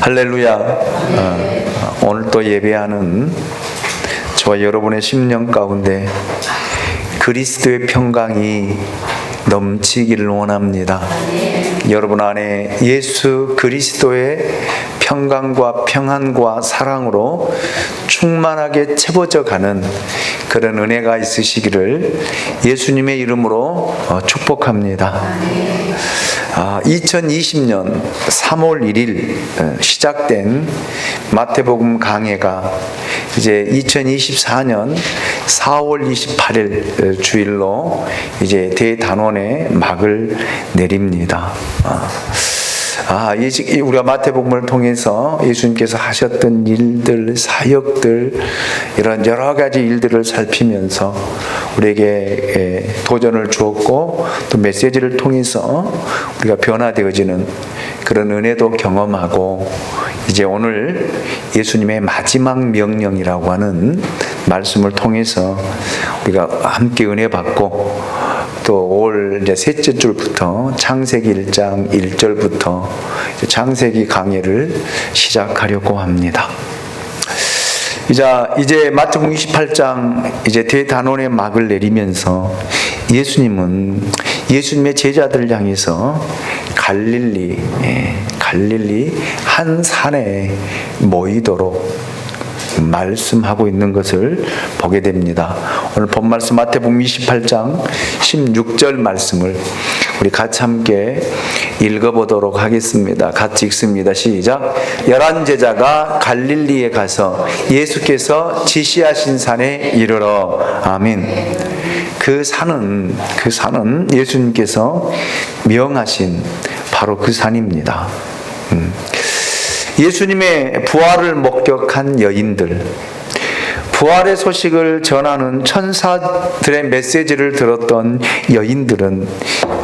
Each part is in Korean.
할렐루야. 오늘 또 예배하는 저와 여러분의 심령 가운데 그리스도의 평강이 넘치기를 원합니다. 여러분 안에 예수 그리스도의 평강과 평안과 사랑으로 충만하게 채워져 가는 그런 은혜가 있으시기를 예수님의 이름으로 축복합니다. 2020년 3월 1일 시작된 마태복음 강해가 이제 2024년 4월 28일 주일로 이제 대단원의 막을 내립니다. 우리가 마태복음을 통해서 예수님께서 하셨던 일들, 사역들, 이런 여러 가지 일들을 살피면서 우리에게 도전을 주었고 또 메시지를 통해서 우리가 변화되어지는 그런 은혜도 경험하고 이제 오늘 예수님의 마지막 명령이라고 하는 말씀을 통해서 우리가 함께 은혜 받고 또 올 이제 셋째 줄부터 창세기 1장 1절부터 창세기 강해를 시작하려고 합니다. 이제 마태복음 28장 이제 대단원의 막을 내리면서 예수님의 제자들을 향해서 갈릴리 한 산에 모이도록 말씀하고 있는 것을 보게 됩니다. 오늘 본 말씀 마태복음 28장 16절 말씀을 우리 같이 함께 읽어보도록 하겠습니다. 같이 읽습니다. 시작. 11 제자가 갈릴리에 가서 예수께서 지시하신 산에 이르러 아멘. 그 산은 예수님께서 명하신 바로 그 산입니다. 예수님의 부활을 목격한 여인들, 부활의 소식을 전하는 천사들의 메시지를 들었던 여인들은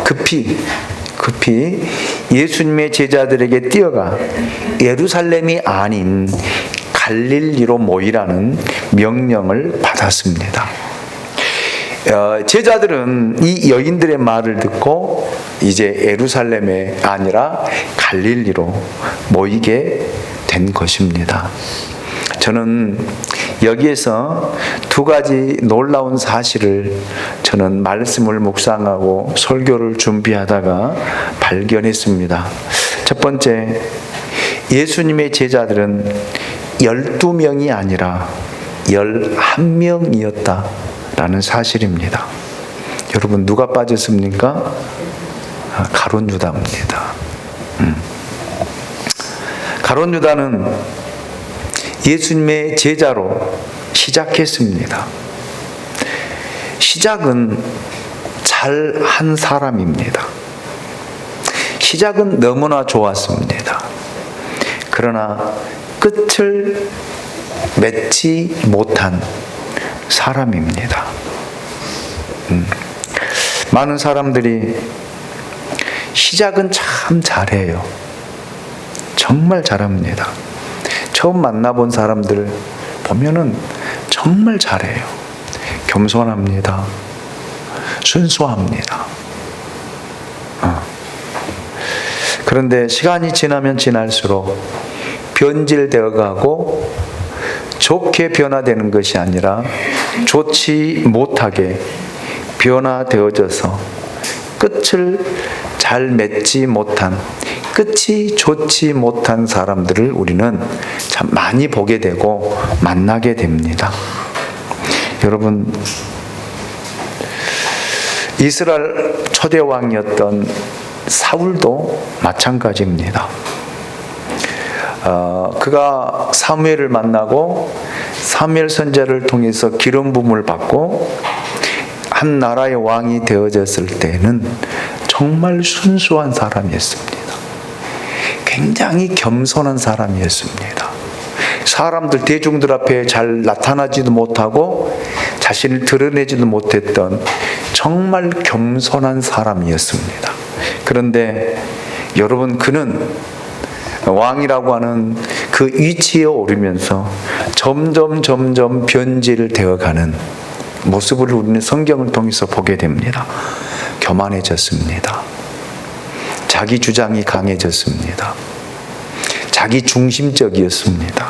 급히 예수님의 제자들에게 뛰어가 예루살렘이 아닌 갈릴리로 모이라는 명령을 받았습니다. 제자들은 이 여인들의 말을 듣고 이제 예루살렘에 아니라 갈릴리로 모이게 된 것입니다. 저는 여기에서 두 가지 놀라운 사실을 저는 말씀을 묵상하고 설교를 준비하다가 발견했습니다. 첫 번째, 예수님의 제자들은 12명이 아니라 11명이었다 라는 사실입니다. 여러분 누가 빠졌습니까? 가룟 유다입니다. 가룟 유다는 예수님의 제자로 시작했습니다. 시작은 잘한 사람입니다. 시작은 너무나 좋았습니다. 그러나 끝을 맺지 못한 사람입니다. 많은 사람들이 시작은 참 잘해요. 정말 잘합니다. 처음 만나본 사람들 보면은 정말 잘해요. 겸손합니다. 순수합니다. 그런데 시간이 지나면 지날수록 변질되어 가고 좋게 변화되는 것이 아니라 좋지 못하게 변화되어져서 끝을 잘 맺지 못한, 끝이 좋지 못한 사람들을 우리는 참 많이 보게 되고 만나게 됩니다. 여러분, 이스라엘 초대 왕이었던 사울도 마찬가지입니다. 그가 사무엘을 만나고 사무엘 선지자를 통해서 기름 부음을 받고 한 나라의 왕이 되어졌을 때는 정말 순수한 사람이었습니다. 굉장히 겸손한 사람이었습니다. 사람들, 대중들 앞에 잘 나타나지도 못하고 자신을 드러내지도 못했던 정말 겸손한 사람이었습니다. 그런데 여러분, 그는 왕이라고 하는 그 위치에 오르면서 점점 변질되어 가는 모습을 우리는 성경을 통해서 보게 됩니다. 교만해졌습니다. 자기 주장이 강해졌습니다. 자기 중심적이었습니다.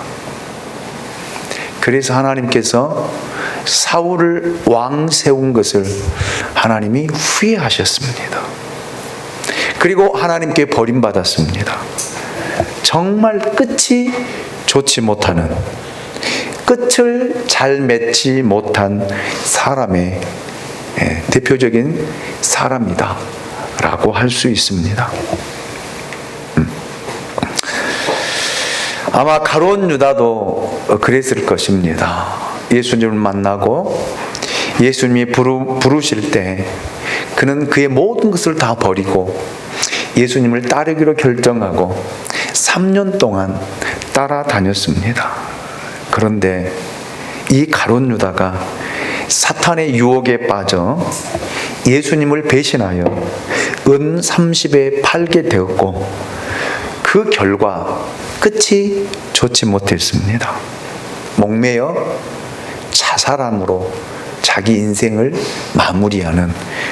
그래서 하나님께서 사울을 왕 세운 것을 하나님이 후회하셨습니다. 그리고 하나님께 버림받았습니다. 정말 끝이 좋지 못하는, 끝을 잘 맺지 못한 사람의 대표적인 사람이다 라고 할 수 있습니다. 아마 가룟 유다도 그랬을 것입니다. 예수님을 만나고 예수님이 부르실 때 그는 그의 모든 것을 다 버리고 예수님을 따르기로 결정하고 3년 동안 따라다녔습니다. 그런데 이 가룟 유다가 사탄의 유혹에 빠져 예수님을 배신하여 은 30에 팔게 되었고 그 결과 끝이 좋지 못했습니다. 목매어 자살함으로 자기 인생을 마무리하는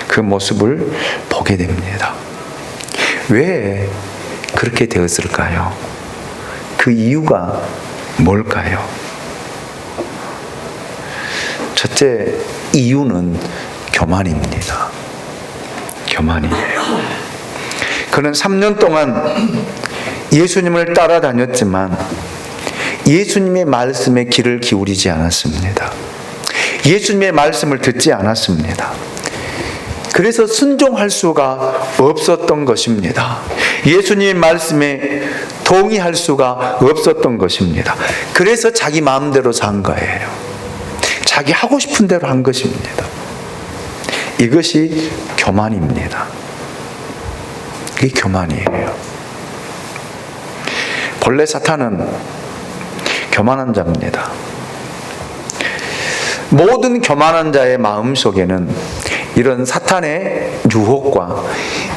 그 모습을 보게 됩니다. 왜 그렇게 되었을까요? 그 이유가 뭘까요? 첫째 이유는 교만입니다. 교만이에요. 그는 3년 동안 예수님을 따라다녔지만 예수님의 말씀에 귀를 기울이지 않았습니다. 예수님의 말씀을 듣지 않았습니다. 그래서 순종할 수가 없었던 것입니다. 예수님의 말씀에 동의할 수가 없었던 것입니다. 그래서 자기 마음대로 산 거예요. 자기 하고 싶은 대로 한 것입니다. 이것이 교만입니다. 이게 교만이에요. 본래 사탄은 교만한 자입니다. 모든 교만한 자의 마음 속에는 이런 사탄의 유혹과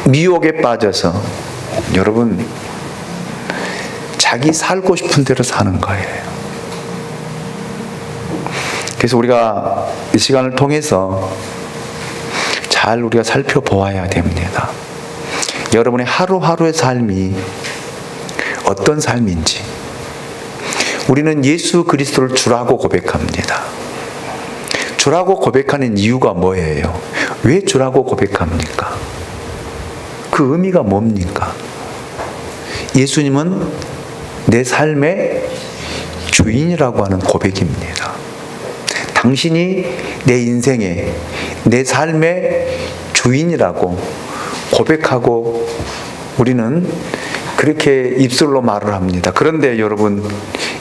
미혹에 빠져서 여러분 자기 살고 싶은 대로 사는 거예요. 그래서 우리가 이 시간을 통해서 잘 우리가 살펴보아야 됩니다. 여러분의 하루하루의 삶이 어떤 삶인지. 우리는 예수 그리스도를 주라고 고백합니다. 주라고 고백하는 이유가 뭐예요? 왜 주라고 고백합니까? 그 의미가 뭡니까? 예수님은 내 삶의 주인이라고 하는 고백입니다. 당신이 내 인생의, 내 삶의 주인이라고 고백하고 우리는 그렇게 입술로 말을 합니다. 그런데 여러분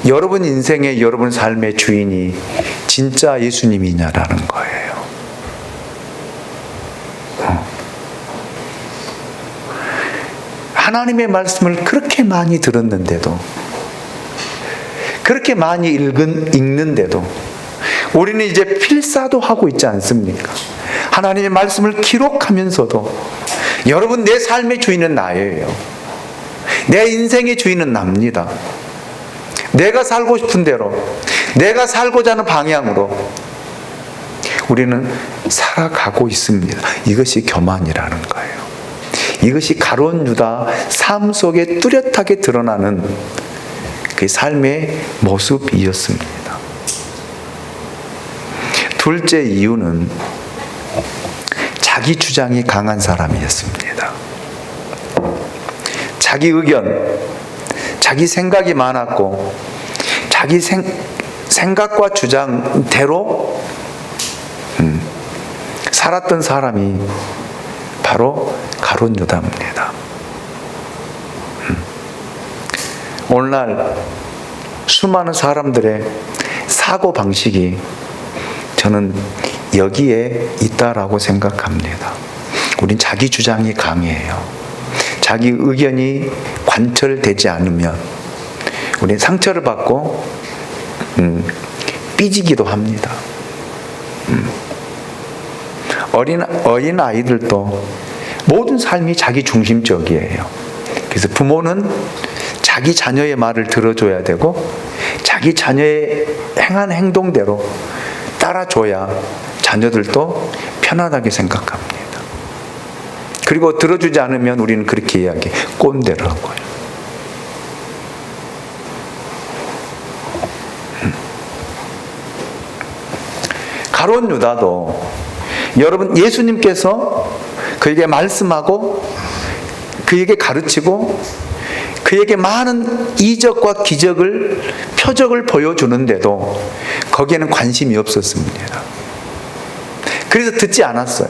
인생의 여러분 삶의 주인이 진짜 예수님이냐라는 거예요. 하나님의 말씀을 그렇게 많이 들었는데도, 그렇게 많이 읽는데도 우리는 이제 필사도 하고 있지 않습니까? 하나님의 말씀을 기록하면서도 여러분 내 삶의 주인은 나예요. 내 인생의 주인은 납니다. 내가 살고 싶은 대로, 내가 살고자 하는 방향으로 우리는 살아가고 있습니다. 이것이 교만이라는 거예요. 이것이 가룟 유다 삶 속에 뚜렷하게 드러나는 그 삶의 모습이었습니다. 둘째 이유는 자기 주장이 강한 사람이었습니다. 자기 의견, 자기 생각이 많았고 자기 생각과 주장대로 살았던 사람이 바로 가룟 유다입니다. 오늘날 수많은 사람들의 사고 방식이 저는 여기에 있다라고 생각합니다. 우린 자기 주장이 강해요. 자기 의견이 관철되지 않으면 우리는 상처를 받고 삐지기도 합니다. 어린 아이들도 모든 삶이 자기 중심적이에요. 그래서 부모는 자기 자녀의 말을 들어줘야 되고 자기 자녀의 행한 행동대로 따라줘야 자녀들도 편안하게 생각합니다. 그리고 들어주지 않으면 우리는 그렇게 이야기해. 꼰대라고요. 가룟 유다도 여러분 예수님께서 그에게 말씀하고 그에게 가르치고 그에게 많은 이적과 기적을 표적을 보여주는데도 거기에는 관심이 없었습니다. 그래서 듣지 않았어요.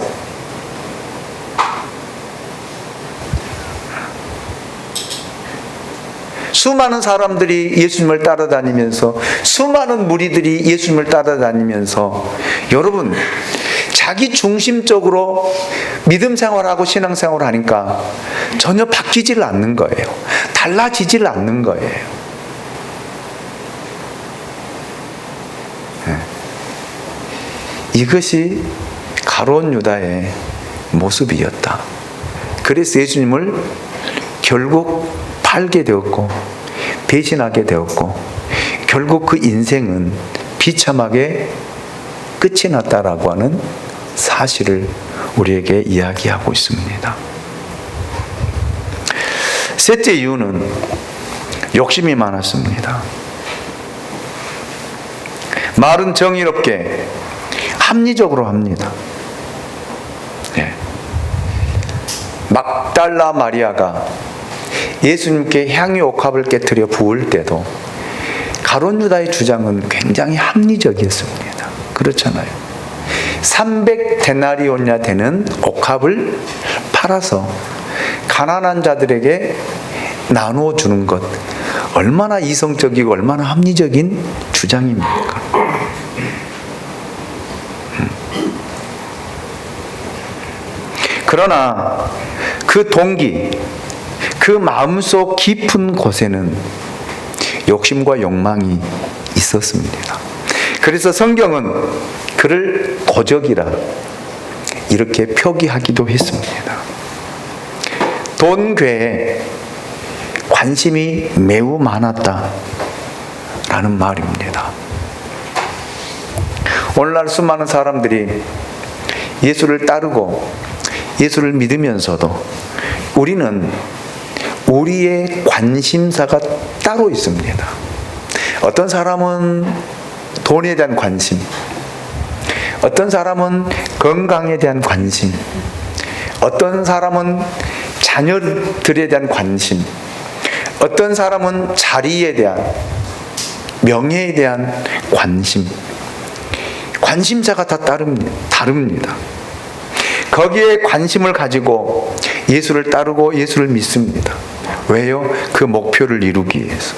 수많은 사람들이 예수님을 따라다니면서 수많은 무리들이 예수님을 따라다니면서 여러분 자기 중심적으로 믿음 생활하고 신앙 생활을 하니까 전혀 바뀌지를 않는 거예요. 달라지지를 않는 거예요. 이것이 가룟 유다의 모습이었다. 그래서 예수님을 결국 팔게 되었고 배신하게 되었고 결국 그 인생은 비참하게 끝이 났다라고 하는 사실을 우리에게 이야기하고 있습니다. 셋째 이유는 욕심이 많았습니다. 말은 정의롭게 합리적으로 합니다. 네. 막달라 마리아가 예수님께 향유 옥합을 깨뜨려 부을 때도 가룟 유다의 주장은 굉장히 합리적이었습니다. 그렇잖아요. 300데나리온이나 되는 옥합을 팔아서 가난한 자들에게 나누어 주는 것, 얼마나 이성적이고 얼마나 합리적인 주장입니까? 그러나 그 동기, 그 마음속 깊은 곳에는 욕심과 욕망이 있었습니다. 그래서 성경은 그를 도적이라 이렇게 표기하기도 했습니다. 돈괴에 관심이 매우 많았다라는 말입니다. 오늘날 수많은 사람들이 예수를 따르고 예수를 믿으면서도 우리는 우리의 관심사가 따로 있습니다. 어떤 사람은 돈에 대한 관심, 어떤 사람은 건강에 대한 관심, 어떤 사람은 자녀들에 대한 관심, 어떤 사람은 자리에 대한, 명예에 대한 관심, 관심사가 다 다릅니다. 거기에 관심을 가지고 예수를 따르고 예수를 믿습니다. 왜요? 그 목표를 이루기 위해서.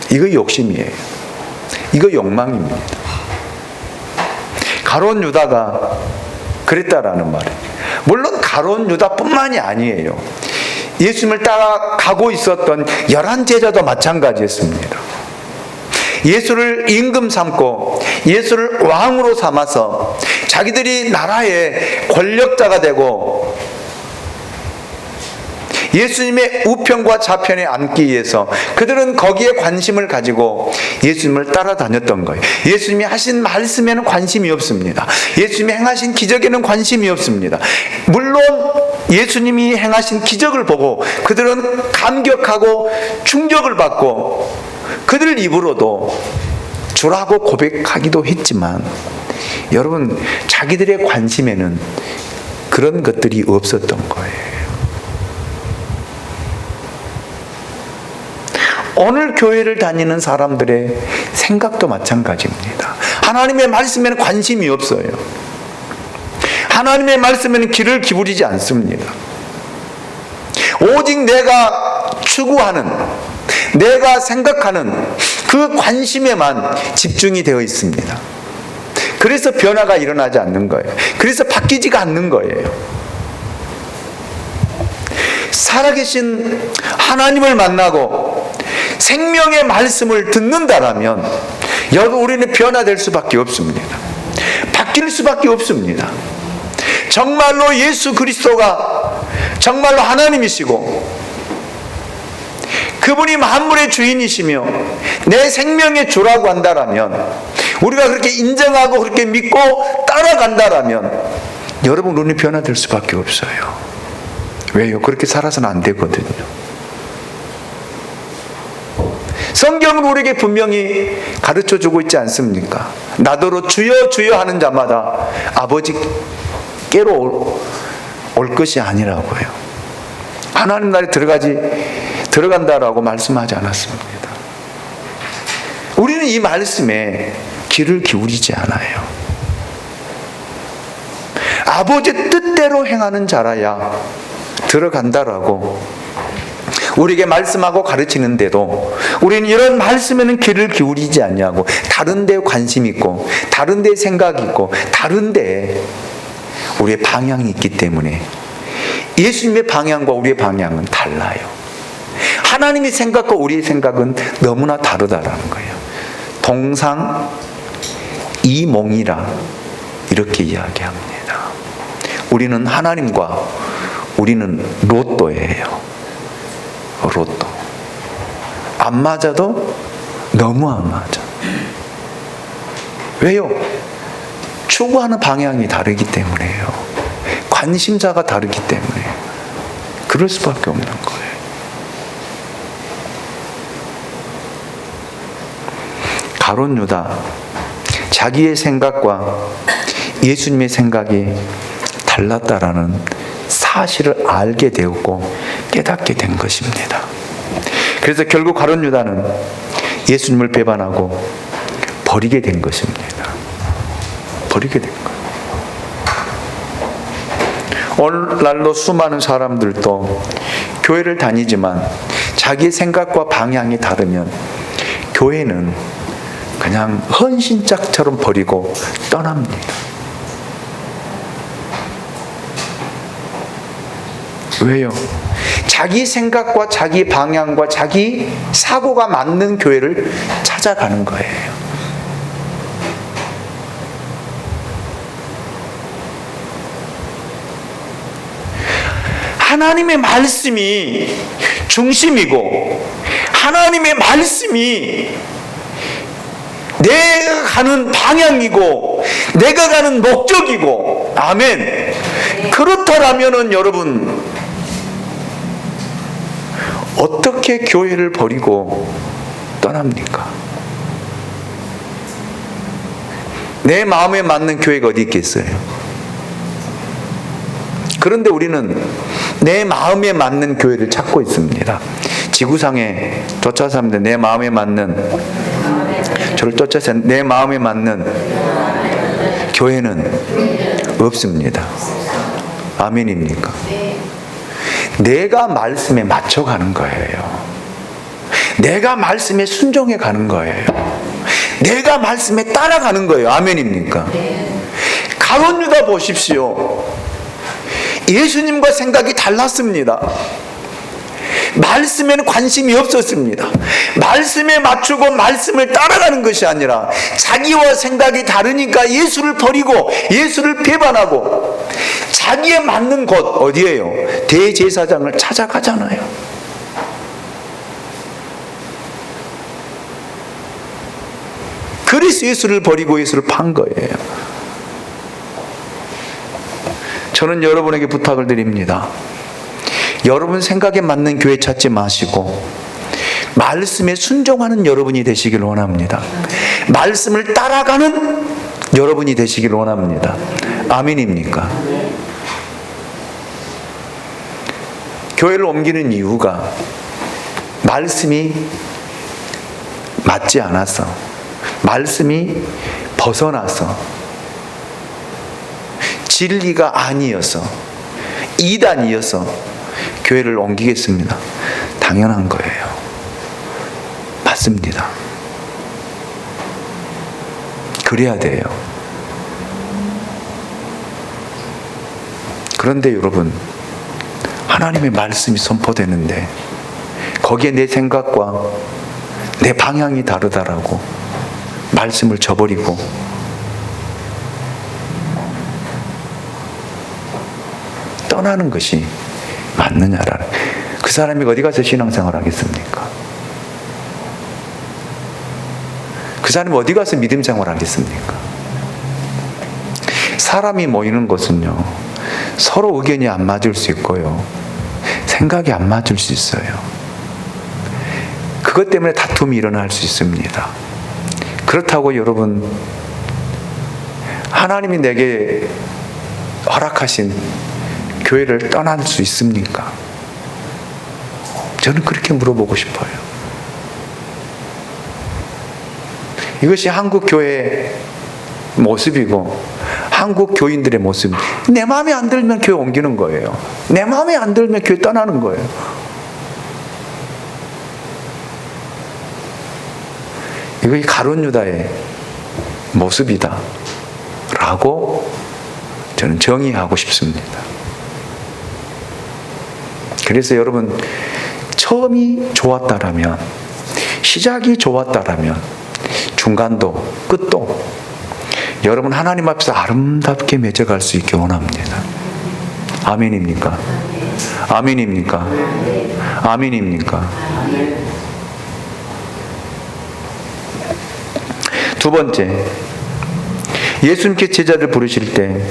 이거 욕심이에요. 이거 욕망입니다. 가룟 유다가 그랬다라는 말이에요. 물론 가룟 유다뿐만이 아니에요. 예수님을 따라가고 있었던 11제자도 마찬가지였습니다. 예수를 임금 삼고 예수를 왕으로 삼아서 자기들이 나라의 권력자가 되고 예수님의 우편과 좌편에 앉기 위해서 그들은 거기에 관심을 가지고 예수님을 따라다녔던 거예요. 예수님이 하신 말씀에는 관심이 없습니다. 예수님이 행하신 기적에는 관심이 없습니다. 물론 예수님이 행하신 기적을 보고 그들은 감격하고 충격을 받고 그들 입으로도 주라고 고백하기도 했지만 여러분 자기들의 관심에는 그런 것들이 없었던 거예요. 오늘 교회를 다니는 사람들의 생각도 마찬가지입니다. 하나님의 말씀에는 관심이 없어요. 하나님의 말씀에는 귀를 기울이지 않습니다. 오직 내가 추구하는, 내가 생각하는 그 관심에만 집중이 되어 있습니다. 그래서 변화가 일어나지 않는 거예요. 그래서 바뀌지가 않는 거예요. 살아계신 하나님을 만나고 생명의 말씀을 듣는다라면 여러분 우리는 변화될 수밖에 없습니다. 바뀔 수밖에 없습니다. 정말로 예수 그리스도가 정말로 하나님이시고 그분이 만물의 주인이시며 내 생명의 주라고 한다라면 우리가 그렇게 인정하고 그렇게 믿고 따라간다라면 여러분 우리는 변화될 수밖에 없어요. 왜요? 그렇게 살아서는 안 되거든요. 성경은 우리에게 분명히 가르쳐주고 있지 않습니까? 나더러 주여 주여 하는 자마다 아버지께로 올 것이 아니라고요. 하나님 나라에 들어간다라고 말씀하지 않았습니다. 우리는 이 말씀에 귀를 기울이지 않아요. 아버지 뜻대로 행하는 자라야 들어간다라고 우리에게 말씀하고 가르치는데도 우리는 이런 말씀에는 귀를 기울이지 않냐고, 다른 데 관심 있고 다른 데 생각이 있고 다른 데 우리의 방향이 있기 때문에 예수님의 방향과 우리의 방향은 달라요. 하나님의 생각과 우리의 생각은 너무나 다르다라는 거예요. 동상이몽이라 이렇게 이야기합니다. 우리는 하나님과 우리는 로또예요. 로또. 안 맞아도 너무 안 맞아. 왜요? 추구하는 방향이 다르기 때문에요. 관심사가 다르기 때문에 그럴 수밖에 없는 거예요. 가룟 유다, 자기의 생각과 예수님의 생각이 달랐다라는 사실을 알게 되었고 깨닫게 된 것입니다. 그래서 결국 가룟 유다는 예수님을 배반하고 버리게 된 것입니다. 버리게 된 거예요. 오늘날로 수많은 사람들도 교회를 다니지만 자기의 생각과 방향이 다르면 교회는 그냥 헌신짝처럼 버리고 떠납니다. 왜요? 자기 생각과 자기 방향과 자기 사고가 맞는 교회를 찾아가는 거예요. 하나님의 말씀이 중심이고 하나님의 말씀이 내가 가는 방향이고 내가 가는 목적이고, 아멘. 그렇다라면은 여러분 어떻게 교회를 버리고 떠납니까? 내 마음에 맞는 교회가 어디 있겠어요? 그런데 우리는 내 마음에 맞는 교회를 찾고 있습니다. 지구상에 쫓아서 합니다. 내 마음에 맞는, 저를 쫓아서 내 마음에 맞는 교회는 없습니다. 아멘입니까? 내가 말씀에 맞춰가는 거예요. 내가 말씀에 순종해 가는 거예요. 내가 말씀에 따라가는 거예요. 아멘입니까? 가룟 유다 보십시오. 예수님과 생각이 달랐습니다. 말씀에는 관심이 없었습니다. 말씀에 맞추고 말씀을 따라가는 것이 아니라 자기와 생각이 다르니까 예수를 버리고 예수를 배반하고 자기에 맞는 곳, 어디예요? 대제사장을 찾아가잖아요. 그래서 예수를 버리고 예수를 판 거예요. 저는 여러분에게 부탁을 드립니다. 여러분 생각에 맞는 교회 찾지 마시고 말씀에 순종하는 여러분이 되시길 원합니다. 말씀을 따라가는 여러분이 되시길 원합니다. 아멘입니까? 교회를 옮기는 이유가 말씀이 맞지 않아서, 말씀이 벗어나서, 진리가 아니어서, 이단이어서 교회를 옮기겠습니다. 당연한 거예요. 맞습니다. 그래야 돼요. 그런데 여러분, 하나님의 말씀이 선포되는데 거기에 내 생각과 내 방향이 다르다라고 말씀을 저버리고 떠나는 것이 맞느냐라는, 그 사람이 어디 가서 신앙생활 하겠습니까? 그 사람이 어디 가서 믿음 생활 하겠습니까? 사람이 모이는 것은요, 서로 의견이 안 맞을 수 있고요, 생각이 안 맞을 수 있어요. 그것 때문에 다툼이 일어날 수 있습니다. 그렇다고 여러분, 하나님이 내게 허락하신 교회를 떠날 수 있습니까? 저는 그렇게 물어보고 싶어요. 이것이 한국 교회의 모습이고 한국 교인들의 모습. 내 마음에 안 들면 교회 옮기는 거예요. 내 마음에 안 들면 교회 떠나는 거예요. 이것이 가룟 유다의 모습이다 라고 저는 정의하고 싶습니다. 그래서 여러분, 처음이 좋았다라면, 시작이 좋았다라면 중간도 끝도 여러분 하나님 앞에서 아름답게 맺어갈 수 있게 원합니다. 아멘입니까? 아멘입니까? 아멘입니까? 두 번째, 예수님께 제자를 부르실 때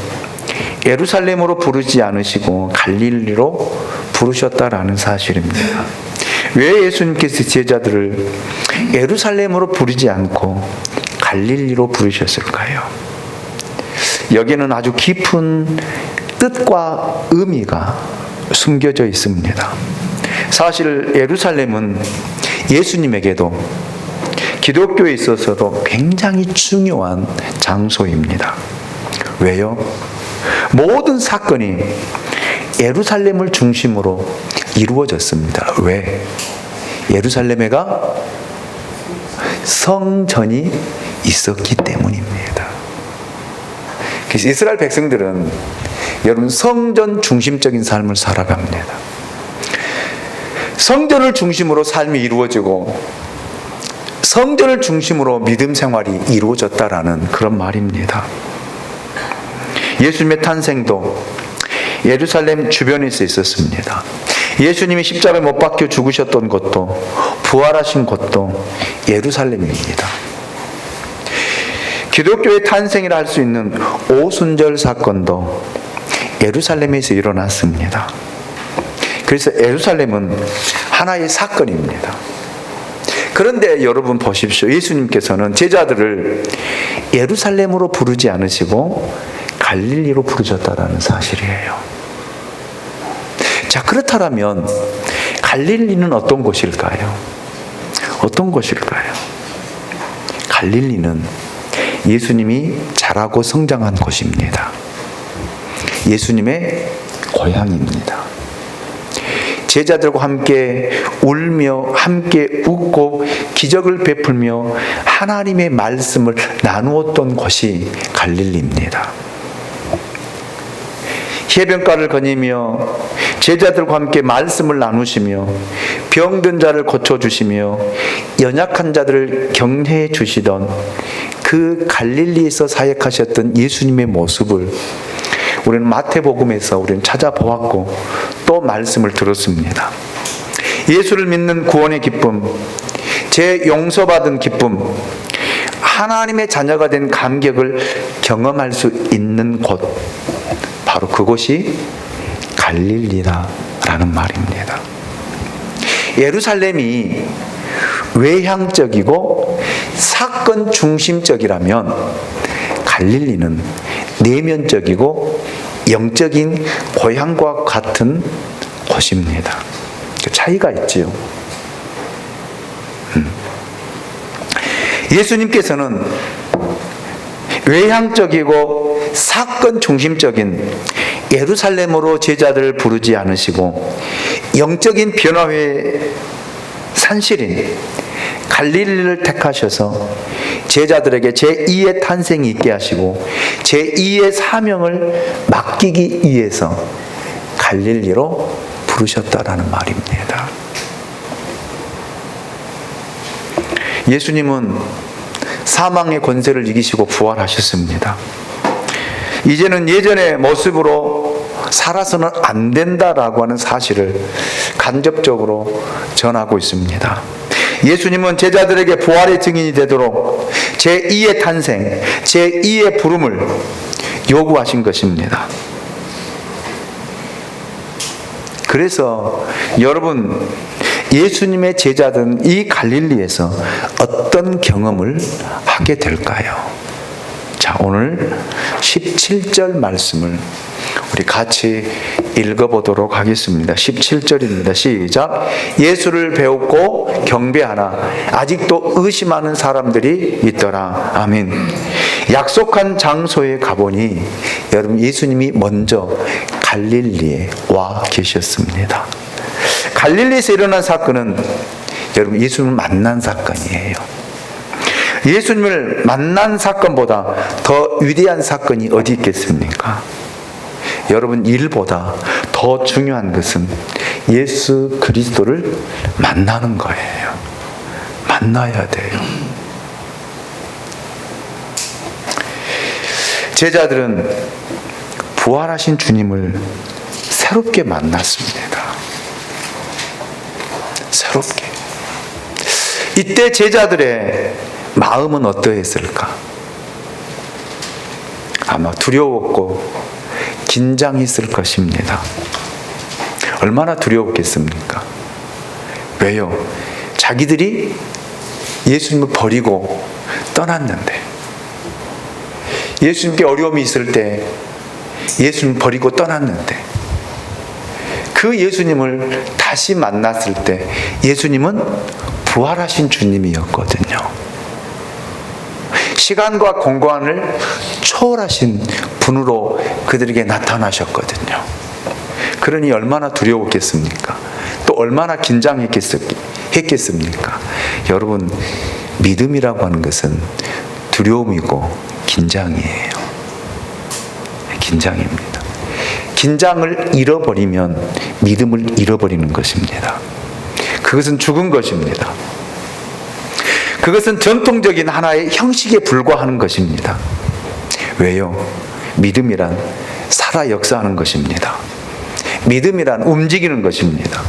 예루살렘으로 부르지 않으시고 갈릴리로 부르셨다라는 사실입니다. 왜 예수님께서 제자들을 예루살렘으로 부르지 않고 갈릴리로 부르셨을까요? 여기는 아주 깊은 뜻과 의미가 숨겨져 있습니다. 사실 예루살렘은 예수님에게도 기독교에 있어서도 굉장히 중요한 장소입니다. 왜요? 모든 사건이 예루살렘을 중심으로 이루어졌습니다. 왜? 예루살렘에가 성전이 있었기 때문입니다. 그래서 이스라엘 백성들은 여러분 성전 중심적인 삶을 살아갑니다. 성전을 중심으로 삶이 이루어지고 성전을 중심으로 믿음 생활이 이루어졌다라는 그런 말입니다. 예수님의 탄생도 예루살렘 주변에서 있었습니다. 예수님이 십자가에 못 박혀 죽으셨던 곳도 부활하신 곳도 예루살렘입니다. 기독교의 탄생이라 할 수 있는 오순절 사건도 예루살렘에서 일어났습니다. 그래서 예루살렘은 하나의 사건입니다. 그런데 여러분 보십시오. 예수님께서는 제자들을 예루살렘으로 부르지 않으시고 갈릴리로 부르셨다라는 사실이에요. 자, 그렇다면 갈릴리는 어떤 곳일까요? 어떤 곳일까요? 갈릴리는 예수님이 자라고 성장한 곳입니다. 예수님의 고향입니다. 제자들과 함께 울며 함께 웃고 기적을 베풀며 하나님의 말씀을 나누었던 곳이 갈릴리입니다. 해변가를 거니며 제자들과 함께 말씀을 나누시며 병든 자를 고쳐주시며 연약한 자들을 격려해 주시던 그 갈릴리에서 사역하셨던 예수님의 모습을 우리는 마태복음에서 우리는 찾아보았고 또 말씀을 들었습니다. 예수를 믿는 구원의 기쁨, 제 용서받은 기쁨, 하나님의 자녀가 된 감격을 경험할 수 있는 곳, 바로 그곳이 갈릴리다라는 말입니다. 예루살렘이 외향적이고 사건 중심적이라면 갈릴리는 내면적이고 영적인 고향과 같은 곳입니다. 그 차이가 있지요. 예수님께서는 외향적이고 사건 중심적인 예루살렘으로 제자들을 부르지 않으시고 영적인 변화의 산실인 갈릴리를 택하셔서 제자들에게 제2의 탄생이 있게 하시고 제2의 사명을 맡기기 위해서 갈릴리로 부르셨다라는 말입니다. 예수님은 사망의 권세를 이기시고 부활하셨습니다. 이제는 예전의 모습으로 살아서는 안 된다라고 하는 사실을 간접적으로 전하고 있습니다. 예수님은 제자들에게 부활의 증인이 되도록 제2의 탄생, 제2의 부름을 요구하신 것입니다. 그래서 여러분, 예수님의 제자들은 이 갈릴리에서 어떤 경험을 하게 될까요? 자, 오늘 17절 말씀을 우리 같이 읽어보도록 하겠습니다. 17절입니다. 시작. 예수를 배웠고 경배하나 아직도 의심하는 사람들이 있더라. 아멘. 약속한 장소에 가보니 여러분, 예수님이 먼저 갈릴리에 와 계셨습니다. 갈릴리에서 일어난 사건은 여러분, 예수님을 만난 사건이에요. 예수님을 만난 사건보다 더 위대한 사건이 어디 있겠습니까? 여러분, 일보다 더 중요한 것은 예수 그리스도를 만나는 거예요. 만나야 돼요. 제자들은 부활하신 주님을 새롭게 만났습니다. 새롭게. 이때 제자들의 마음은 어떠했을까? 아마 두려웠고 긴장했을 것입니다. 얼마나 두려웠겠습니까? 왜요? 자기들이 예수님을 버리고 떠났는데, 예수님께 어려움이 있을 때 예수님을 버리고 떠났는데, 그 예수님을 다시 만났을 때 예수님은 부활하신 주님이었거든요. 시간과 공간을 초월하신 분으로 그들에게 나타나셨거든요. 그러니 얼마나 두려웠겠습니까? 또 얼마나 긴장했겠습니까? 여러분, 믿음이라고 하는 것은 두려움이고 긴장이에요. 긴장입니다. 긴장을 잃어버리면 믿음을 잃어버리는 것입니다. 그것은 죽은 것입니다. 그것은 전통적인 하나의 형식에 불과하는 것입니다. 왜요? 믿음이란 살아 역사하는 것입니다. 믿음이란 움직이는 것입니다.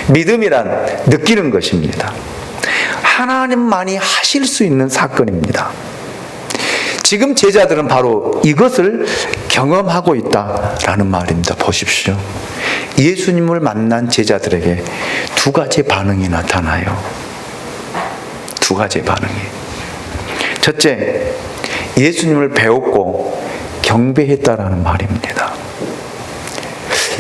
믿음이란 느끼는 것입니다. 하나님만이 하실 수 있는 사건입니다. 지금 제자들은 바로 이것을 경험하고 있다라는 말입니다. 보십시오. 예수님을 만난 제자들에게 두 가지 반응이 나타나요. 두 가지 반응이. 첫째, 예수님을 배웠고 경배했다라는 말입니다.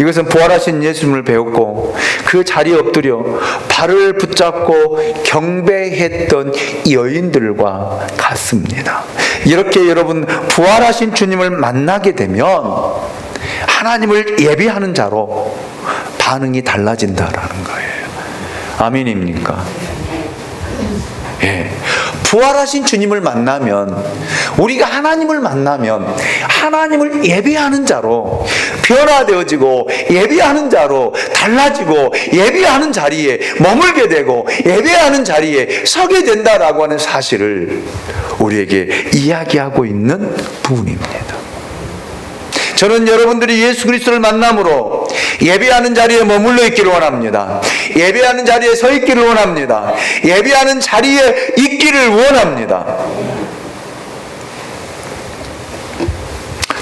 이것은 부활하신 예수님을 배웠고 그 자리에 엎드려 발을 붙잡고 경배했던 여인들과 같습니다. 이렇게 여러분, 부활하신 주님을 만나게 되면 하나님을 예배하는 자로 반응이 달라진다라는 거예요. 아멘입니까? 예. 부활하신 주님을 만나면, 우리가 하나님을 만나면 하나님을 예배하는 자로 변화되어지고 예배하는 자로 달라지고 예배하는 자리에 머물게 되고 예배하는 자리에 서게 된다라고 하는 사실을 우리에게 이야기하고 있는 부분입니다. 저는 여러분들이 예수 그리스도를 만남으로 예배하는 자리에 머물러 있기를 원합니다. 예배하는 자리에 서 있기를 원합니다. 예배하는 자리에 있기를 원합니다.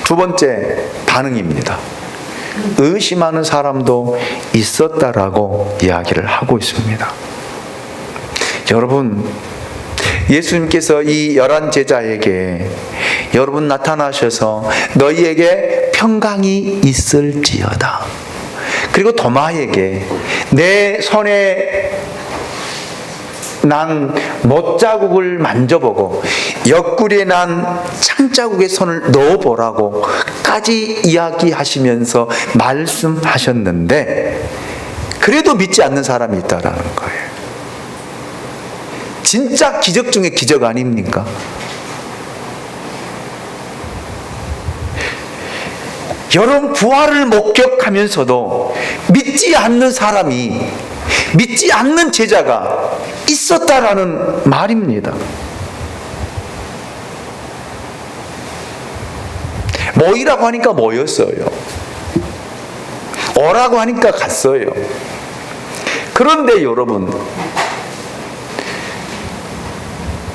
두 번째 반응입니다. 의심하는 사람도 있었다라고 이야기를 하고 있습니다. 여러분, 예수님께서 이 11 제자에게 여러분 나타나셔서 너희에게 평강이 있을지어다. 그리고 도마에게 내 손에 난 못자국을 만져보고 옆구리에 난 창자국에 손을 넣어보라고 까지 이야기하시면서 말씀하셨는데 그래도 믿지 않는 사람이 있다라는 거예요. 진짜 기적 중에 기적 아닙니까? 여러분, 부활을 목격하면서도 믿지 않는 사람이, 믿지 않는 제자가 있었다라는 말입니다. 모이라고 하니까 모였어요. 오라고 하니까 갔어요. 그런데 여러분,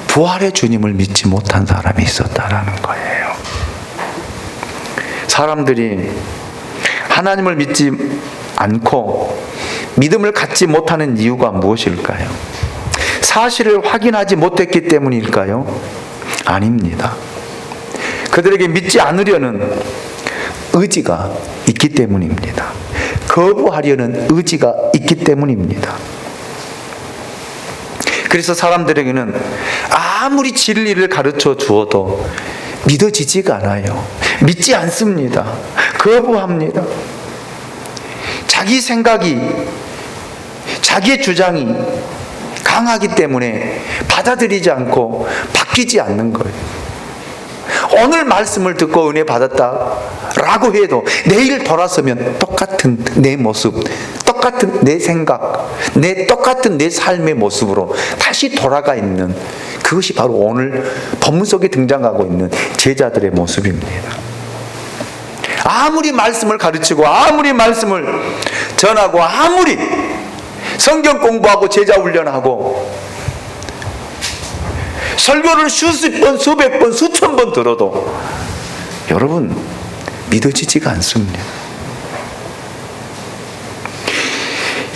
부활의 주님을 믿지 못한 사람이 있었다라는 거예요. 사람들이 하나님을 믿지 않고 믿음을 갖지 못하는 이유가 무엇일까요? 사실을 확인하지 못했기 때문일까요? 아닙니다. 그들에게 믿지 않으려는 의지가 있기 때문입니다. 거부하려는 의지가 있기 때문입니다. 그래서 사람들에게는 아무리 진리를 가르쳐 주어도 믿어지지가 않아요. 믿지 않습니다. 거부합니다. 자기 생각이, 자기의 주장이 강하기 때문에 받아들이지 않고 바뀌지 않는 거예요. 오늘 말씀을 듣고 은혜 받았다라고 해도 내일 돌아서면 똑같은 내 모습, 똑같은 내 생각, 똑같은 내 삶의 모습으로 다시 돌아가 있는, 그것이 바로 오늘 본문 속에 등장하고 있는 제자들의 모습입니다. 아무리 말씀을 가르치고 아무리 말씀을 전하고 아무리 성경 공부하고 제자 훈련하고 설교를 수십 번, 수백 번, 수천 번 들어도 여러분 믿어지지가 않습니다.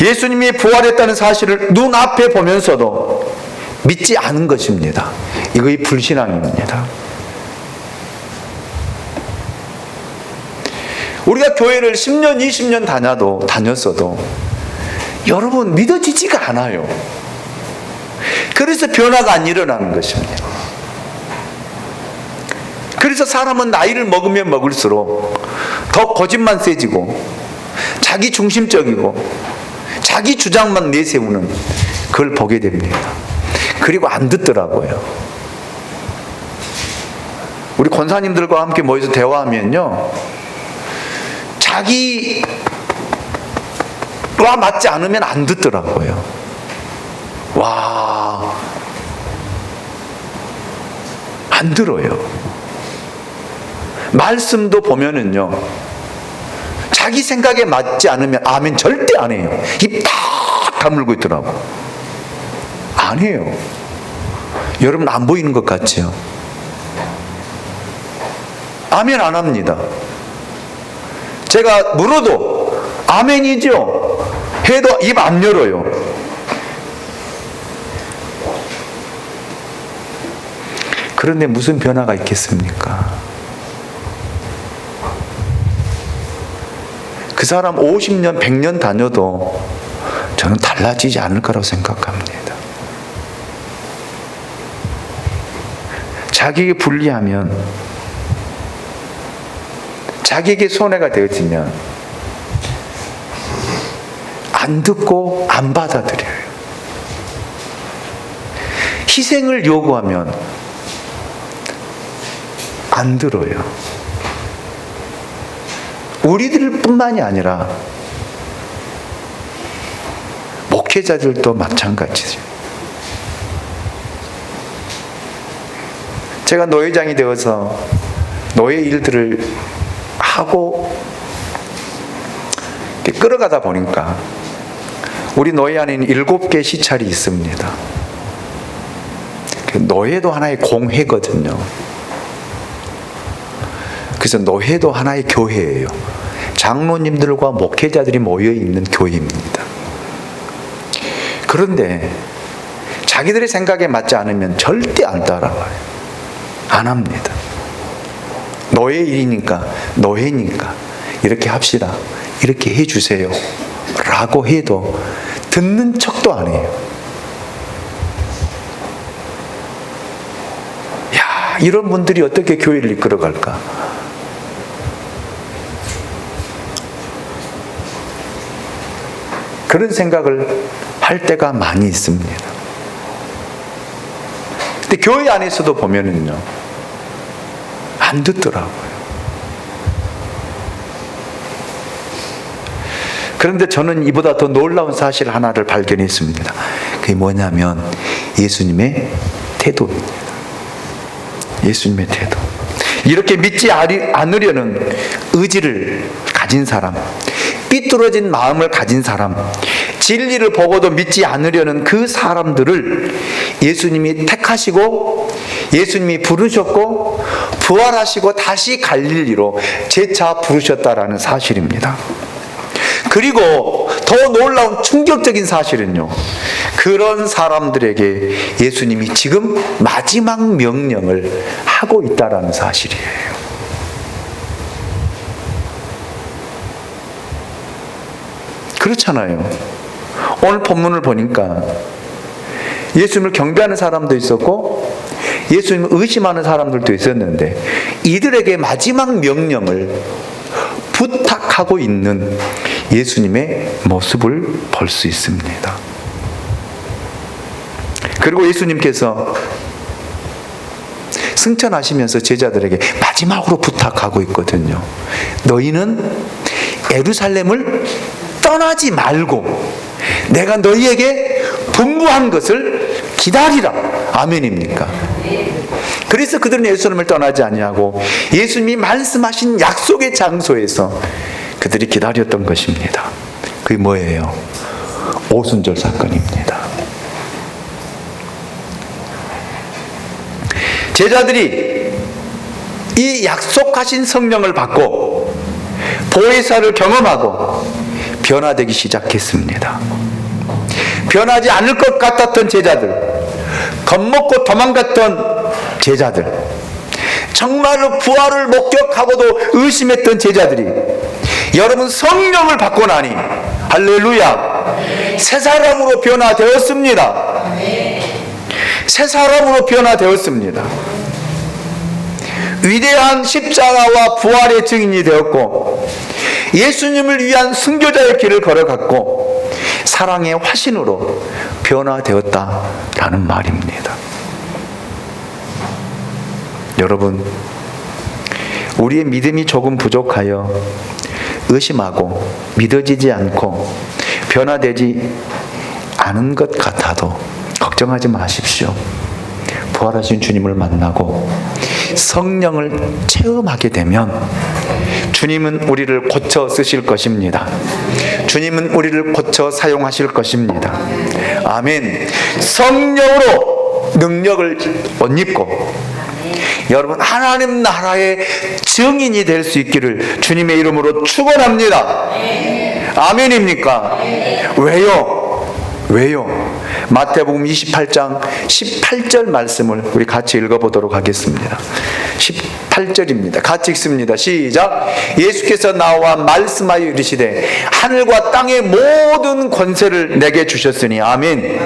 예수님이 부활했다는 사실을 눈앞에 보면서도 믿지 않은 것입니다. 이거의 불신앙입니다. 우리가 교회를 10년, 20년 다녔어도 여러분 믿어지지가 않아요. 그래서 변화가 안 일어나는 것입니다. 그래서 사람은 나이를 먹으면 먹을수록 더 고집만 세지고 자기 중심적이고 자기 주장만 내세우는 그걸 보게 됩니다. 그리고 안 듣더라고요. 우리 권사님들과 함께 모여서 대화하면요, 자기와 맞지 않으면 안 듣더라고요. 와, 안 들어요. 말씀도 보면은요, 자기 생각에 맞지 않으면 아멘 절대 안 해요. 입 딱 다물고 있더라고. 안 해요. 여러분 안 보이는 것 같죠? 아멘 안 합니다. 제가 물어도 아멘이죠 해도 입 안 열어요. 그런데 무슨 변화가 있겠습니까? 그 사람 50년, 100년 다녀도 저는 달라지지 않을 거라고 생각합니다. 자기에게 불리하면, 자기에게 손해가 되어지면 안 듣고 안 받아들여요. 희생을 요구하면 안 들어요. 우리들뿐만이 아니라 목회자들도 마찬가지죠. 제가 노회장이 되어서 노예 일들을 하고 끌어가다 보니까 우리 노예 안에는 7개 시찰이 있습니다. 노예도 하나의 공회거든요. 그래서 노회도 하나의 교회예요. 장로님들과 목회자들이 모여있는 교회입니다. 그런데 자기들의 생각에 맞지 않으면 절대 안 따라와요. 안 합니다. 노예 일이니까, 노예니까 이렇게 합시다, 이렇게 해주세요 라고 해도 듣는 척도 안 해요. 야, 이런 분들이 어떻게 교회를 이끌어갈까? 그런 생각을 할 때가 많이 있습니다. 근데 교회 안에서도 보면은요, 안 듣더라고요. 그런데 저는 이보다 더 놀라운 사실 하나를 발견했습니다. 그게 뭐냐면 예수님의 태도입니다. 예수님의 태도. 이렇게 믿지 않으려는 의지를 가진 사람, 삐뚤어진 마음을 가진 사람, 진리를 보고도 믿지 않으려는 그 사람들을 예수님이 택하시고 예수님이 부르셨고 부활하시고 다시 갈릴리로 재차 부르셨다라는 사실입니다. 그리고 더 더 놀라운 충격적인 사실은요, 그런 사람들에게 예수님이 지금 마지막 명령을 하고 있다라는 사실이에요. 그렇잖아요. 오늘 본문을 보니까 예수님을 경배하는 사람도 있었고 예수님을 의심하는 사람들도 있었는데, 이들에게 마지막 명령을 부탁하고 있는 예수님의 모습을 볼 수 있습니다. 그리고 예수님께서 승천하시면서 제자들에게 마지막으로 부탁하고 있거든요. 너희는 예루살렘을 떠나지 말고 내가 너희에게 분부한 것을 기다리라. 아멘입니까? 그래서 그들은 예루살렘을 떠나지 아니하고 예수님이 말씀하신 약속의 장소에서 그들이 기다렸던 것입니다. 그게 뭐예요? 오순절 사건입니다. 제자들이 이 약속하신 성령을 받고 보혜사를 경험하고 변화되기 시작했습니다. 변하지 않을 것 같았던 제자들, 겁먹고 도망갔던 제자들, 정말로 부활을 목격하고도 의심했던 제자들이 여러분 성령을 받고 나니 할렐루야, 새 사람으로 변화되었습니다. 새 사람으로 변화되었습니다. 위대한 십자가와 부활의 증인이 되었고 예수님을 위한 순교자의 길을 걸어갔고 사랑의 화신으로 변화되었다라는 말입니다. 여러분, 우리의 믿음이 조금 부족하여 의심하고 믿어지지 않고 변화되지 않은 것 같아도 걱정하지 마십시오. 부활하신 주님을 만나고 성령을 체험하게 되면 주님은 우리를 고쳐 쓰실 것입니다. 주님은 우리를 고쳐 사용하실 것입니다. 아멘. 성령으로 능력을 옷 입고 여러분 하나님 나라의 증인이 될 수 있기를 주님의 이름으로 축원합니다. 아멘입니까? 왜요? 마태복음 28장 18절 말씀을 우리 같이 읽어보도록 하겠습니다. 18절입니다. 같이 읽습니다. 시작. 예수께서 나와 말씀하여 이르시되 하늘과 땅의 모든 권세를 내게 주셨으니. 아멘.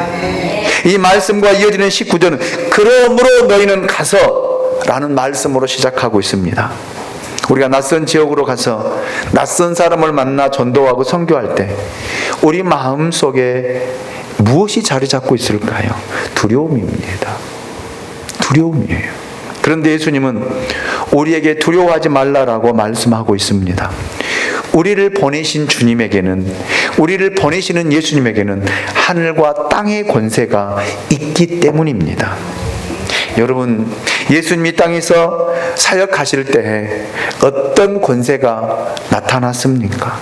이 말씀과 이어지는 19절은 그러므로 너희는 가서 라는 말씀으로 시작하고 있습니다. 우리가 낯선 지역으로 가서 낯선 사람을 만나 전도하고 선교할 때 우리 마음속에 무엇이 자리 잡고 있을까요? 두려움입니다. 두려움이에요. 그런데 예수님은 우리에게 두려워하지 말라라고 말씀하고 있습니다. 우리를 보내신 주님에게는, 우리를 보내시는 예수님에게는 하늘과 땅의 권세가 있기 때문입니다. 여러분, 예수님이 땅에서 사역하실 때 어떤 권세가 나타났습니까?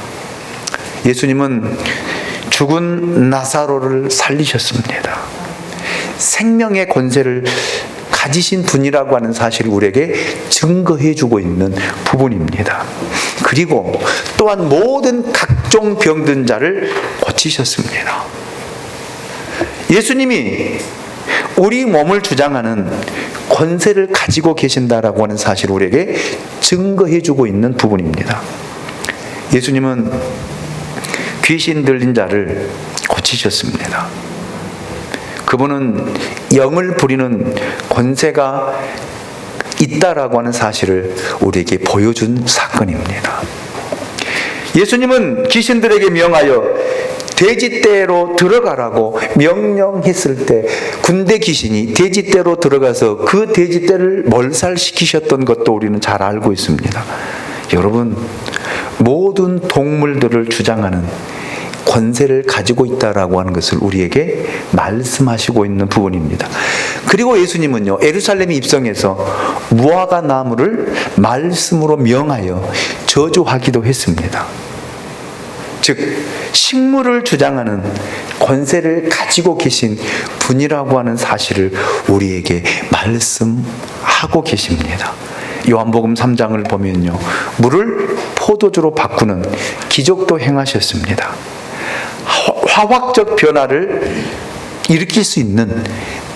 예수님은 죽은 나사로를 살리셨습니다. 생명의 권세를 가지신 분이라고 하는 사실을 우리에게 증거해주고 있는 부분입니다. 그리고 또한 모든 각종 병든 자를 고치셨습니다. 예수님이 우리 몸을 주장하는 권세를 가지고 계신다라고 하는 사실을 우리에게 증거해주고 있는 부분입니다. 예수님은 귀신 들린 자를 고치셨습니다. 그분은 영을 부리는 권세가 있다라고 하는 사실을 우리에게 보여준 사건입니다. 예수님은 귀신들에게 명하여 돼지떼로 들어가라고 명령했을 때 군대 귀신이 돼지떼로 들어가서 그 돼지떼를 몰살시키셨던 것도 우리는 잘 알고 있습니다. 여러분, 모든 동물들을 주장하는 권세를 가지고 있다라고 하는 것을 우리에게 말씀하시고 있는 부분입니다. 그리고 예수님은요, 예루살렘에 입성해서 무화과 나무를 말씀으로 명하여 저주하기도 했습니다. 즉 식물을 주장하는 권세를 가지고 계신 분이라고 하는 사실을 우리에게 말씀하고 계십니다. 요한복음 3장을 보면요, 물을 포도주로 바꾸는 기적도 행하셨습니다. 화학적 변화를 일으킬 수 있는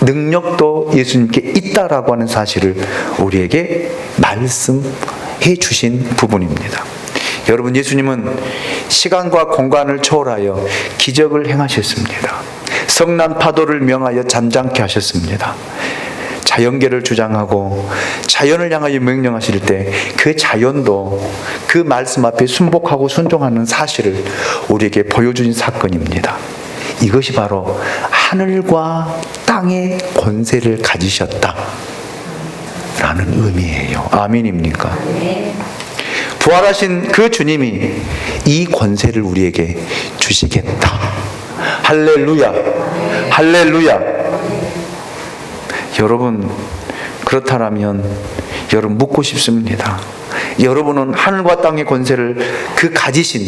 능력도 예수님께 있다라고 하는 사실을 우리에게 말씀해 주신 부분입니다. 여러분, 예수님은 시간과 공간을 초월하여 기적을 행하셨습니다. 성난 파도를 명하여 잠잠케 하셨습니다. 자연계를 주장하고 자연을 향하여 명령하실 때 그 자연도 그 말씀 앞에 순복하고 순종하는 사실을 우리에게 보여주신 사건입니다. 이것이 바로 하늘과 땅의 권세를 가지셨다 라는 의미예요. 아멘입니까? 부활하신 그 주님이 이 권세를 우리에게 주시겠다. 할렐루야, 할렐루야. 여러분, 그렇다면 여러분 묻고 싶습니다. 여러분은 하늘과 땅의 권세를 그 가지신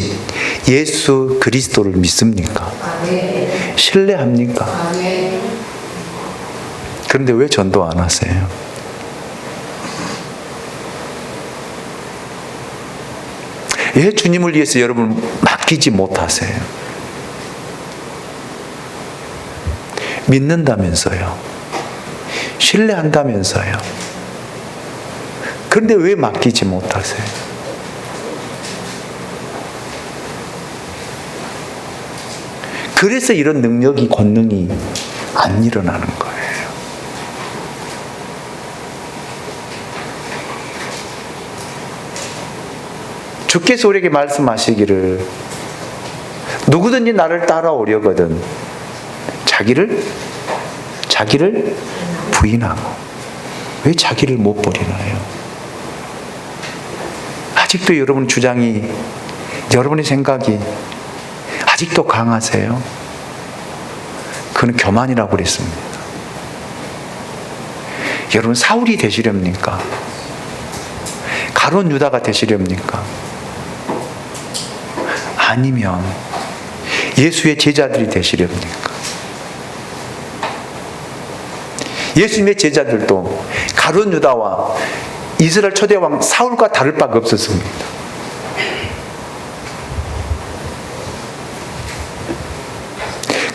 예수 그리스도를 믿습니까? 신뢰합니까? 그런데 왜 전도 안 하세요? 왜 주님을 위해서 여러분 맡기지 못하세요? 믿는다면서요. 신뢰한다면서요. 그런데 왜 맡기지 못하세요? 그래서 이런 능력이, 권능이 안 일어나는 거예요. 주께서 우리에게 말씀하시기를 누구든지 나를 따라오려거든 자기를 부인하고. 왜 자기를 못 버리나요? 아직도 여러분 주장이, 여러분의 생각이 아직도 강하세요? 그건 교만이라고 그랬습니다. 여러분, 사울이 되시렵니까? 가룟 유다가 되시렵니까? 아니면 예수의 제자들이 되시렵니까? 예수님의 제자들도 가룟 유다와 이스라엘 초대왕 사울과 다를 바가 없었습니다.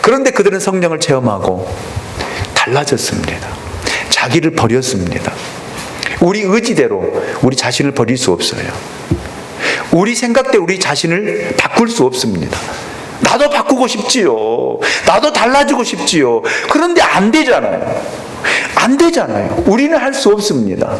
그런데 그들은 성령을 체험하고 달라졌습니다. 자기를 버렸습니다. 우리 의지대로 우리 자신을 버릴 수 없어요. 우리 생각대로 우리 자신을 바꿀 수 없습니다. 나도 바꾸고 싶지요. 나도 달라지고 싶지요. 그런데 안 되잖아요. 안 되잖아요. 우리는 할 수 없습니다.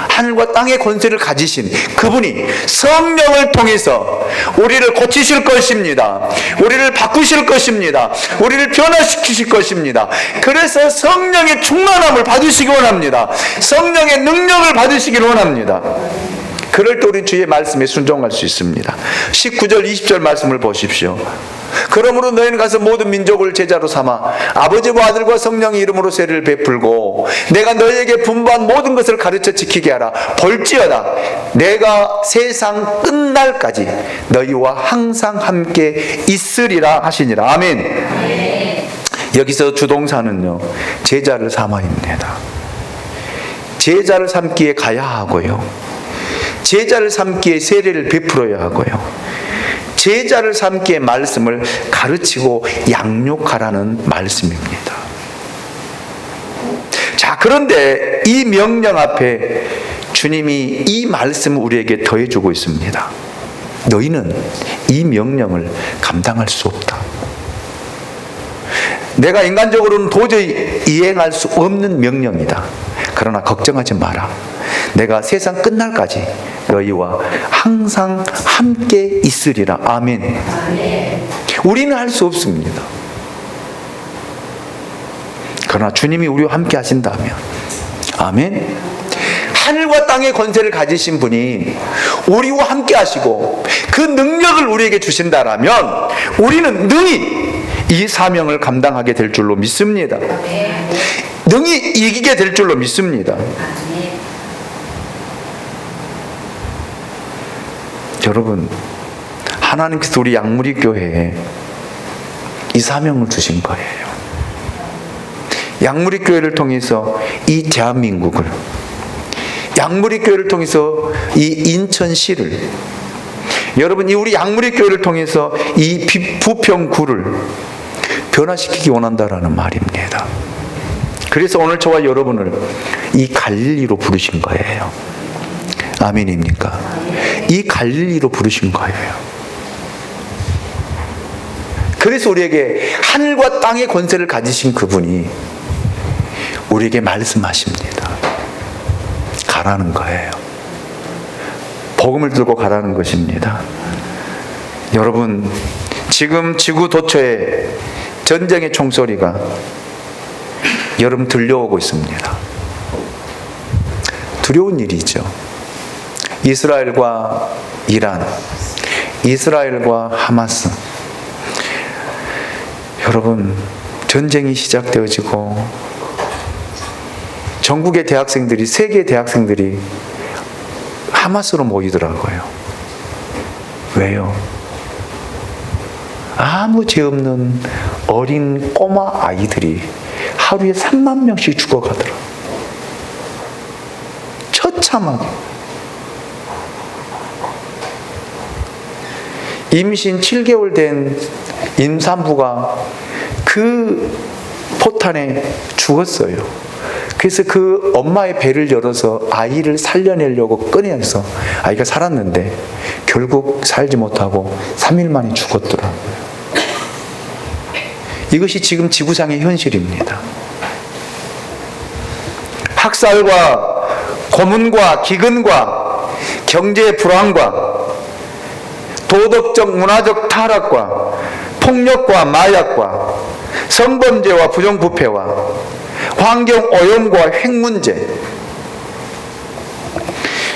하늘과 땅의 권세를 가지신 그분이 성령을 통해서 우리를 고치실 것입니다. 우리를 바꾸실 것입니다. 우리를 변화시키실 것입니다. 그래서 성령의 충만함을 받으시기 원합니다. 성령의 능력을 받으시길 원합니다. 그럴 때 우리 주의 말씀에 순종할 수 있습니다. 19절 20절 말씀을 보십시오. 그러므로 너희는 가서 모든 민족을 제자로 삼아 아버지와 아들과 성령의 이름으로 세례를 베풀고 내가 너희에게 분부한 모든 것을 가르쳐 지키게 하라. 볼지어다 내가 세상 끝날까지 너희와 항상 함께 있으리라 하시니라. 아멘. 여기서 주동사는요, 제자를 삼아입니다. 제자를 삼기에 가야 하고요, 제자를 삼기에 세례를 베풀어야 하고요, 제자를 삼기에 말씀을 가르치고 양육하라는 말씀입니다. 자, 그런데 이 명령 앞에 주님이 이 말씀을 우리에게 더해주고 있습니다. 너희는 이 명령을 감당할 수 없다. 내가 인간적으로는 도저히 이행할 수 없는 명령이다. 그러나 걱정하지 마라. 내가 세상 끝날까지 너희와 항상 함께 있으리라. 아멘. 우리는 할 수 없습니다. 그러나 주님이 우리와 함께 하신다면, 아멘. 하늘과 땅의 권세를 가지신 분이 우리와 함께 하시고 그 능력을 우리에게 주신다라면 우리는 능히 이 사명을 감당하게 될 줄로 믿습니다. 능히 이기게 될 줄로 믿습니다. 여러분, 하나님께서 우리 양무리 교회에 이 사명을 주신 거예요. 양무리 교회를 통해서 이 대한민국을, 양무리 교회를 통해서 이 인천시를, 여러분, 이 우리 양무리 교회를 통해서 이 부평구를 변화시키기 원한다라는 말입니다. 그래서 오늘 저와 여러분을 이 갈릴리로 부르신 거예요. 아멘입니까? 이 갈릴리로 부르신 거예요. 그래서 우리에게 하늘과 땅의 권세를 가지신 그분이 우리에게 말씀하십니다. 가라는 거예요. 복음을 들고 가라는 것입니다. 여러분, 지금 지구 도처에 전쟁의 총소리가 여러분 들려오고 있습니다. 두려운 일이죠. 이스라엘과 이란, 이스라엘과 하마스. 여러분, 전쟁이 시작되어지고 전국의 대학생들이, 세계 대학생들이 하마스로 모이더라고요. 왜요? 아무 죄 없는 어린 꼬마 아이들이 하루에 3만 명씩 죽어가더라고요. 처참하게. 임신 7개월 된 임산부가 그 포탄에 죽었어요. 그래서 그 엄마의 배를 열어서 아이를 살려내려고 꺼내서 아이가 살았는데 결국 살지 못하고 3일 만에 죽었더라고요. 이것이 지금 지구상의 현실입니다. 학살과 고문과 기근과 경제의 불안과 도덕적 문화적 타락과 폭력과 마약과 성범죄와 부정부패와 환경 오염과 핵 문제,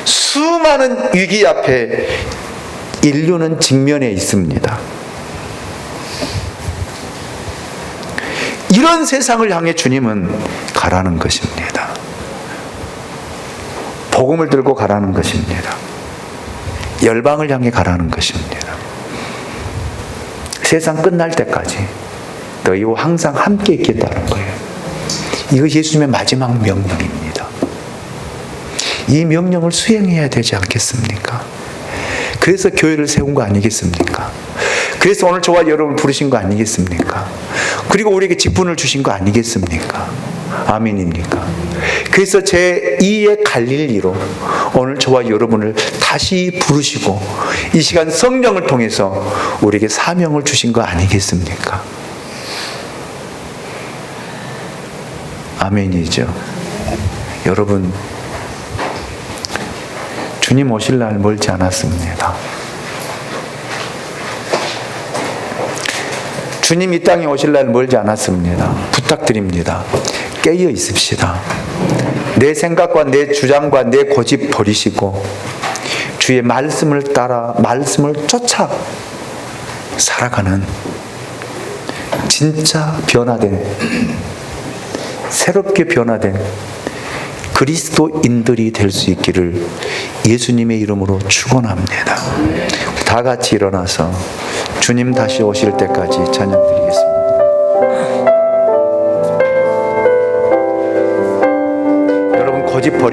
수많은 위기 앞에 인류는 직면해 있습니다. 이런 세상을 향해 주님은 가라는 것입니다. 복음을 들고 가라는 것입니다. 열방을 향해 가라는 것입니다. 세상 끝날 때까지 너희와 항상 함께 있겠다는 거예요. 이거 예수님의 마지막 명령입니다. 이 명령을 수행해야 되지 않겠습니까? 그래서 교회를 세운 거 아니겠습니까? 그래서 오늘 저와 여러분을 부르신 거 아니겠습니까? 그리고 우리에게 직분을 주신 거 아니겠습니까? 아멘입니까? 그래서 제2의 갈릴리로 오늘 저와 여러분을 다시 부르시고 이 시간 성령을 통해서 우리에게 사명을 주신 거 아니겠습니까? 아멘이죠. 여러분, 주님 오실 날 멀지 않았습니다. 주님 이 땅에 오실 날 멀지 않았습니다. 부탁드립니다. 깨어 있읍시다. 내 생각과 내 주장과 내 고집 버리시고 주의 말씀을 따라 말씀을 쫓아 살아가는 진짜 변화된, 새롭게 변화된 그리스도인들이 될 수 있기를 예수님의 이름으로 축원합니다. 다 같이 일어나서 주님 다시 오실 때까지 찬양 드리겠습니다. 여러분, 고집 버리